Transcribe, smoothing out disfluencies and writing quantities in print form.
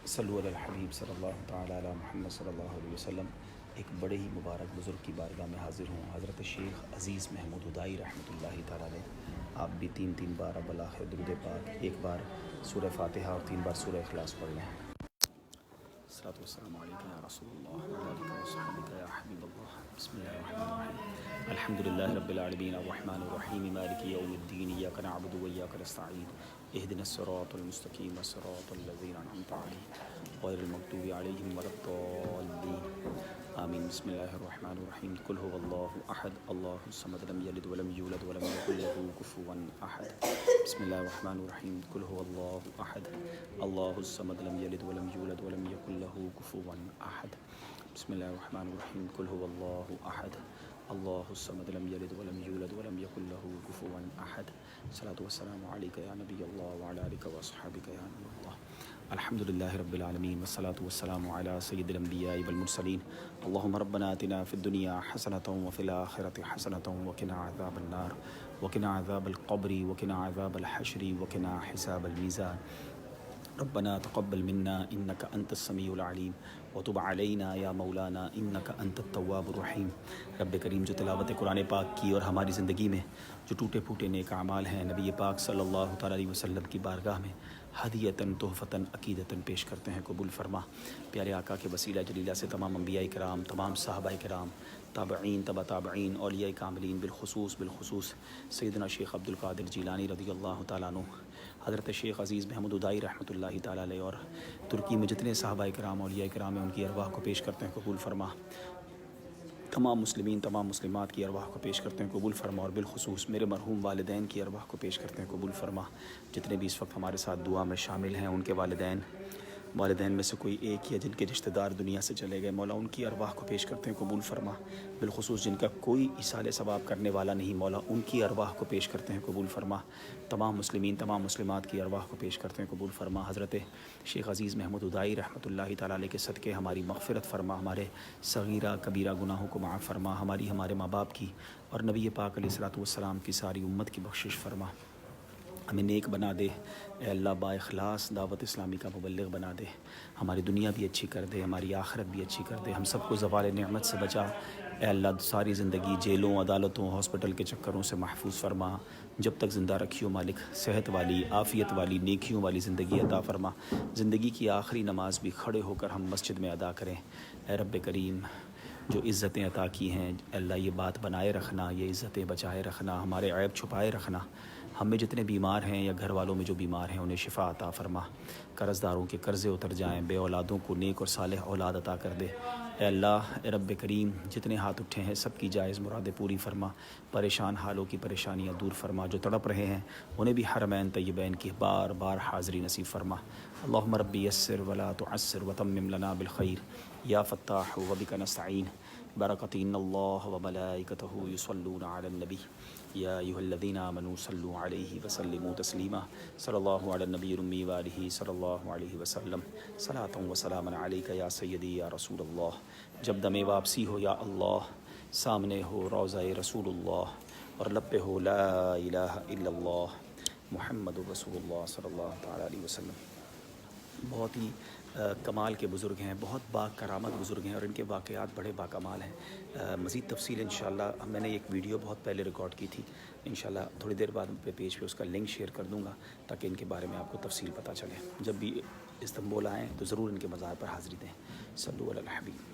صلو علی الحبیب صلی اللہ تعالیٰ علی محمد صلی اللہ علیہ وسلم۔ ایک بڑے ہی مبارک بزرگ کی بارگاہ میں حاضر ہوں، حضرت شیخ عزیز محمود ہدائی رحمۃ اللہ تعالیٰ علیہ۔ آپ بھی تین تین بار بلاخر درود پاک، ایک بار سورہ فاتحہ اور 3 بار سورہ اخلاص پڑھ لیں۔ الصلاۃ والسلام علیکم یا رسول اللہ وعلی آلہ وصحبہ یا حبیب اللہ۔ بسم اللہ الرحمن الرحیم، الحمد للہ رب العالمین الرحمن الرحیم مالک یوم الدین، ایاک نعبد و ایاک نستعین، اہدنا الصراط المستقیم صراط الذین انعمت علیہم غیر المغضوب علیہم ولا الضالین آمین۔ بسم اللہ الرحمن الرحیم، قل هو اللہ احد اللہ الصمد لم یلد ولم یولد ولم یکن له کفوا احد۔ بسم اللہ الرحمن الرحیم، قل هو اللہ احد اللہ الصمد لم یلد ولم یولد ولم یکن له کفوا احد۔ بسم اللہ الرحمن الرحیم، قل هو اللہ احد اللہ الصمد لم یلد ولم یولد ولم یکن له کفوا احد۔ الصلاۃ والسلام علیک یا نبی اللہ وعلی آلک واصحابک یا نور اللہ۔ الحمد للہ رب العالمین والصلاۃ والسلام علی سید الانبیاء والمرسلین۔ اللہم ربنا آتنا فی الدنیا حسنۃ وفی الآخرۃ حسنۃ وقنا عذاب النار وقنا عذاب القبر وقنا عذاب الحشر وقنا حساب الميزان۔ ربنا تقبل منا انك انت السمیع العلیم وتب علینا یا مولانا انك انت التواب الرحیم۔ رب کریم، جو تلاوت قرآن پاک کی اور ہماری زندگی میں جو ٹوٹے پھوٹے نیک اعمال ہیں، نبی پاک صلی اللہ تعالیٰ علیہ وسلم کی بارگاہ میں ہدیتاً تحفتاً عقیدتاً پیش کرتے ہیں، قبول فرما۔ پیارے آقا کے وسیلہ جلیلہ سے تمام انبیاء کرام، تمام صحابہ کرام، تابعین، تبع تابعین، اولیاء کاملین، بالخصوص سیدنا شیخ عبد القادر جیلانی رضی اللہ تعالیٰ عنہ، حضرت شیخ عزیز محمود ہدائی رحمۃ اللہ تعالیٰ علیہ، اور ترکی میں جتنے صحابہ کرام اولیاء کرام ہیں ان کی ارواح کو پیش کرتے ہیں، قبول فرما۔ تمام مسلمین، تمام مسلمات کی ارواح کو پیش کرتے ہیں، قبول فرما، اور بالخصوص میرے مرحوم والدین کی ارواح کو پیش کرتے ہیں، قبول فرما۔ جتنے بھی اس وقت ہمارے ساتھ دعا میں شامل ہیں، ان کے والدین میں سے کوئی ایک یا جن کے رشتہ دار دنیا سے چلے گئے، مولا ان کی ارواح کو پیش کرتے ہیں، قبول فرما۔ بالخصوص جن کا کوئی ایصال ثواب کرنے والا نہیں، مولا ان کی ارواح کو پیش کرتے ہیں، قبول فرما۔ تمام مسلمین، تمام مسلمات کی ارواح کو پیش کرتے ہیں، قبول فرما۔ حضرت شیخ عزیز محمود ہدائی رحمۃ اللہ تعالیٰ علیہ کے صدقے ہماری مغفرت فرما، ہمارے صغیرہ کبیرہ گناہوں کو معاف فرما، ہمارے ماں باپ کی اور نبی پاک علیہ الصلوۃ والسلام کی ساری امت کی بخشش فرما۔ ہمیں نیک بنا دے اے اللہ، با اخلاص دعوت اسلامی کا مبلغ بنا دے، ہماری دنیا بھی اچھی کر دے، ہماری آخرت بھی اچھی کر دے، ہم سب کو زوال نعمت سے بچا اے اللہ، ساری زندگی جیلوں، عدالتوں، ہاسپٹل کے چکروں سے محفوظ فرما۔ جب تک زندہ رکھیو مالک، صحت والی، عافیت والی، نیکیوں والی زندگی عطا فرما۔ زندگی کی آخری نماز بھی کھڑے ہو کر ہم مسجد میں ادا کریں اے رب کریم۔ جو عزتیں عطا کی ہیں اے اللہ، یہ بات بنائے رکھنا، یہ عزتیں بچائے رکھنا، ہمارے عیب چھپائے رکھنا۔ ہم میں جتنے بیمار ہیں یا گھر والوں میں جو بیمار ہیں انہیں شفا عطا فرما۔ قرض داروں کے قرضے اتر جائیں، بے اولادوں کو نیک اور صالح اولاد عطا کر دے اے اللہ۔ اے رب کریم، جتنے ہاتھ اٹھے ہیں سب کی جائز مرادیں پوری فرما، پریشان حالوں کی پریشانیاں دور فرما، جو تڑپ رہے ہیں انہیں بھی حرمین طیبین کی بار بار حاضری نصیب فرما۔ اللہم ربی یسر ولا تعسر وتمم لنا بالخیر یا فتاح وبک نستعین، برکت ان اللہ وملائکتہ یصلون علی النبی یا ایھا الذین آمنوا صلوا علیہ وسلموا تسلیما۔ صلی اللہ علی النبی الامی وآلہ صلی اللہ علیہ وسلم، صلاۃ و سلاما علیک یا سیدی یا رسول اللہ۔ جب دم واپسی ہو یا اللہ، سامنے ہو روضہ رسول اللہ، اور لب پہ ہو لا الہ الا اللہ محمد رسول اللہ صلی اللہ تعالیٰ علیہ وسلم۔ بہت ہی کمال کے بزرگ ہیں، بہت با کرامت بزرگ ہیں، اور ان کے واقعات بڑے با کمال ہیں۔ مزید تفصیل انشاءاللہ میں نے ایک ویڈیو بہت پہلے ریکارڈ کی تھی، انشاءاللہ تھوڑی دیر بعد پیج پہ اس کا لنک شیئر کر دوں گا تاکہ ان کے بارے میں آپ کو تفصیل پتہ چلے۔ جب بھی استنبول آئیں تو ضرور ان کے مزار پر حاضری دیں۔ صلو علی الحبیب۔